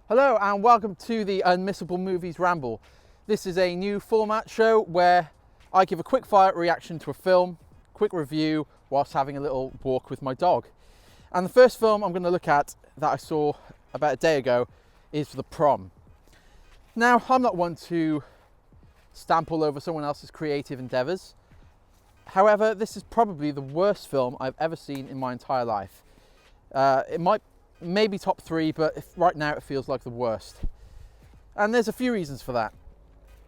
Hello and welcome to the Unmissable Movies Ramble. This is a new format show where I give a quick fire reaction to a film, quick review whilst having a little walk with my dog. And the first film I'm going to look at that I saw about a day ago is The Prom. Now, I'm not one to stamp all over someone else's creative endeavours. However, this is probably the worst film I've ever seen in my entire life. It might maybe top 3, but right now it feels like the worst. And there's a few reasons for that,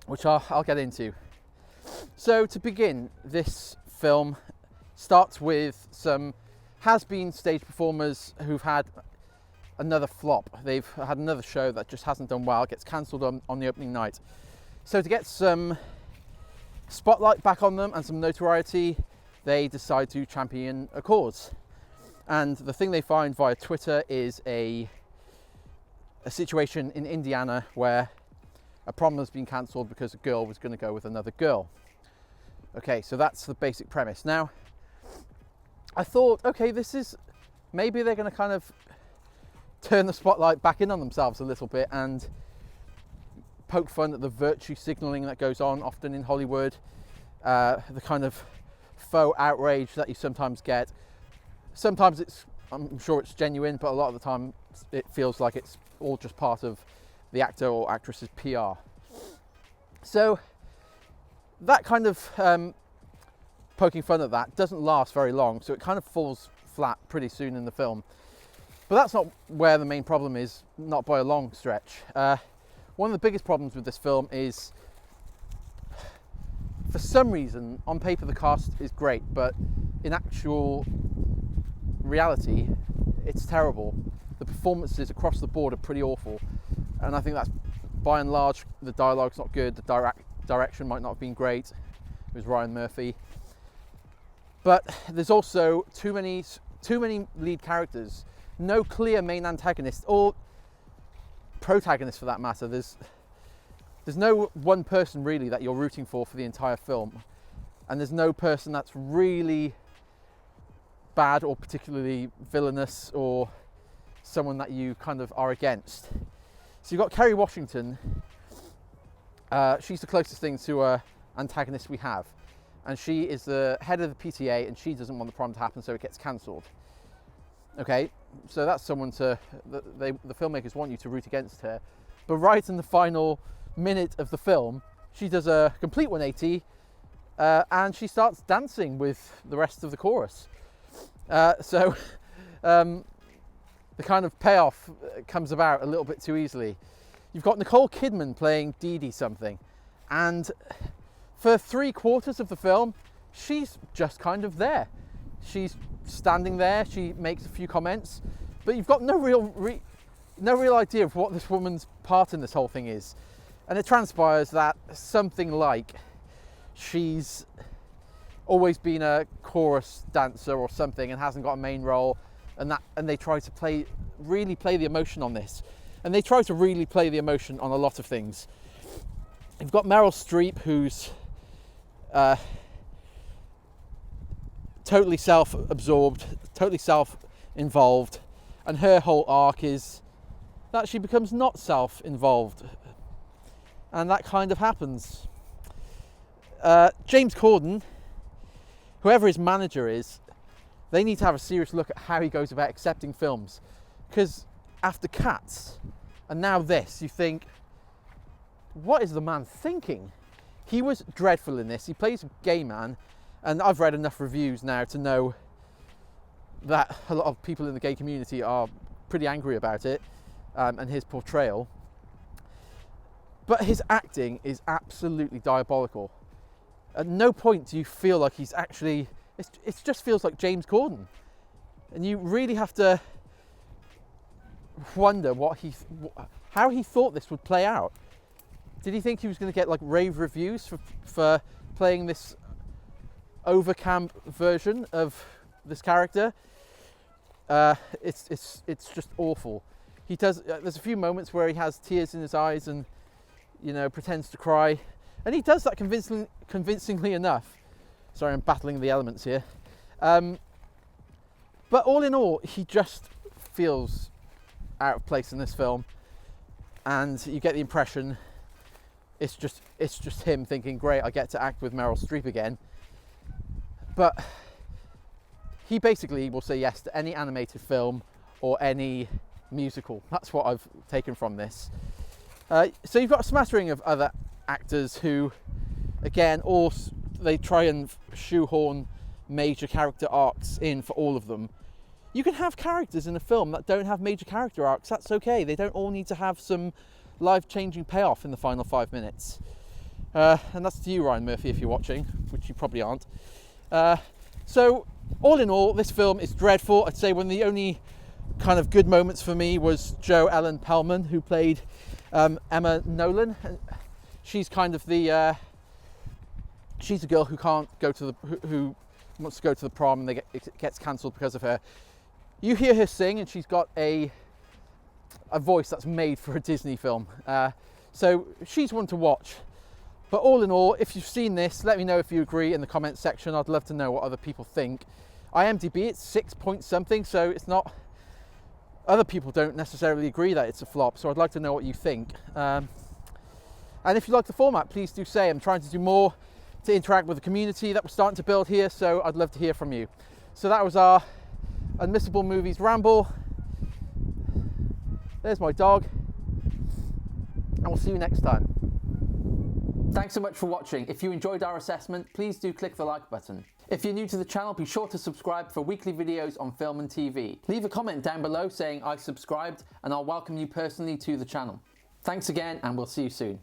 which I'll get into. So to begin, this film starts with some has-been stage performers who've had another flop. They've had another show that just hasn't done well, gets cancelled on the opening night. So to get some spotlight back on them and some notoriety, they decide to champion a cause. And the thing they find via Twitter is a situation in Indiana where a prom has been cancelled because a girl was going to go with another girl. Okay, so that's the basic premise. Now, I thought, okay, maybe they're going to kind of turn the spotlight back in on themselves a little bit and poke fun at the virtue signalling that goes on often in Hollywood, the kind of faux outrage that you sometimes get. Sometimes I'm sure it's genuine, but a lot of the time it feels like it's all just part of the actor or actress's PR. So that kind of poking fun at that doesn't last very long, so it kind of falls flat pretty soon in the film. But that's not where the main problem is, not by a long stretch. One of the biggest problems with this film is, for some reason, on paper the cast is great, but in actual reality, it's terrible. The performances across the board are pretty awful, and I think that's by and large the dialogue's not good. The direction might not have been great. It was Ryan Murphy, but there's also too many lead characters, no clear main antagonist or protagonist for that matter. There's no one person really that you're rooting for the entire film, and there's no person that's really bad or particularly villainous or someone that you kind of are against. So you've got Kerry Washington. She's the closest thing to an antagonist we have, and she is the head of the PTA, and she doesn't want the prom to happen, so it gets cancelled. Okay, so that's someone the filmmakers want you to root against her, but right in the final minute of the film, she does a complete 180 and she starts dancing with the rest of the chorus. So the kind of payoff comes about a little bit too easily. You've got Nicole Kidman playing Dee Dee something, and for 3/4 of the film, she's just kind of there. She's standing there, she makes a few comments, but you've got no real idea of what this woman's part in this whole thing is. And it transpires that something like she's always been a chorus dancer or something and hasn't got a main role, and they try to really play the emotion on this, and they try to really play the emotion on a lot of things. You've got Meryl Streep, who's totally self-absorbed, totally self-involved, and her whole arc is that she becomes not self-involved, and that kind of happens. James Corden, whoever his manager is, they need to have a serious look at how he goes about accepting films, because after Cats and now this, you think, what is the man thinking? He was dreadful in this. He plays a gay man, and I've read enough reviews now to know that a lot of people in the gay community are pretty angry about it, and his portrayal. But his acting is absolutely diabolical. At no point do you feel like he's actually, it just feels like James Corden. And you really have to wonder how he thought this would play out. Did he think he was going to get like rave reviews for playing this overcamp version of this character? It's just awful. He does. There's a few moments where he has tears in his eyes and pretends to cry, and he does that convincingly enough. Sorry, I'm battling the elements here. But all in all, he just feels out of place in this film. and you get the impression it's just him thinking, great, I get to act with Meryl Streep again. But he basically will say yes to any animated film or any musical. That's what I've taken from this. So you've got a smattering of other actors who, again, they try and shoehorn major character arcs in for all of them. You can have characters in a film that don't have major character arcs. That's okay. They don't all need to have some life-changing payoff in the final 5 minutes. And that's to you, Ryan Murphy, if you're watching, which you probably aren't. So all in all, this film is dreadful. I'd say one of the only kind of good moments for me was Jo Ellen Pellman, who played Emma Nolan. She's kind of the she's a girl who can't go to the who wants to go to the prom, and it gets cancelled because of her. You hear her sing, and she's got a voice that's made for a Disney film. So she's one to watch. But all in all, if you've seen this, let me know if you agree in the comments section. I'd love to know what other people think. IMDb, it's 6 point something, so it's not. Other people don't necessarily agree that it's a flop, so I'd like to know what you think. And if you like the format, please do say. I'm trying to do more to interact with the community that we're starting to build here, so I'd love to hear from you. So that was our Unmissable Movies Ramble. There's my dog, and we'll see you next time. Thanks so much for watching. If you enjoyed our assessment, please do click the like button. If you're new to the channel, be sure to subscribe for weekly videos on film and TV. Leave a comment down below saying I subscribed, and I'll welcome you personally to the channel. Thanks again, and we'll see you soon.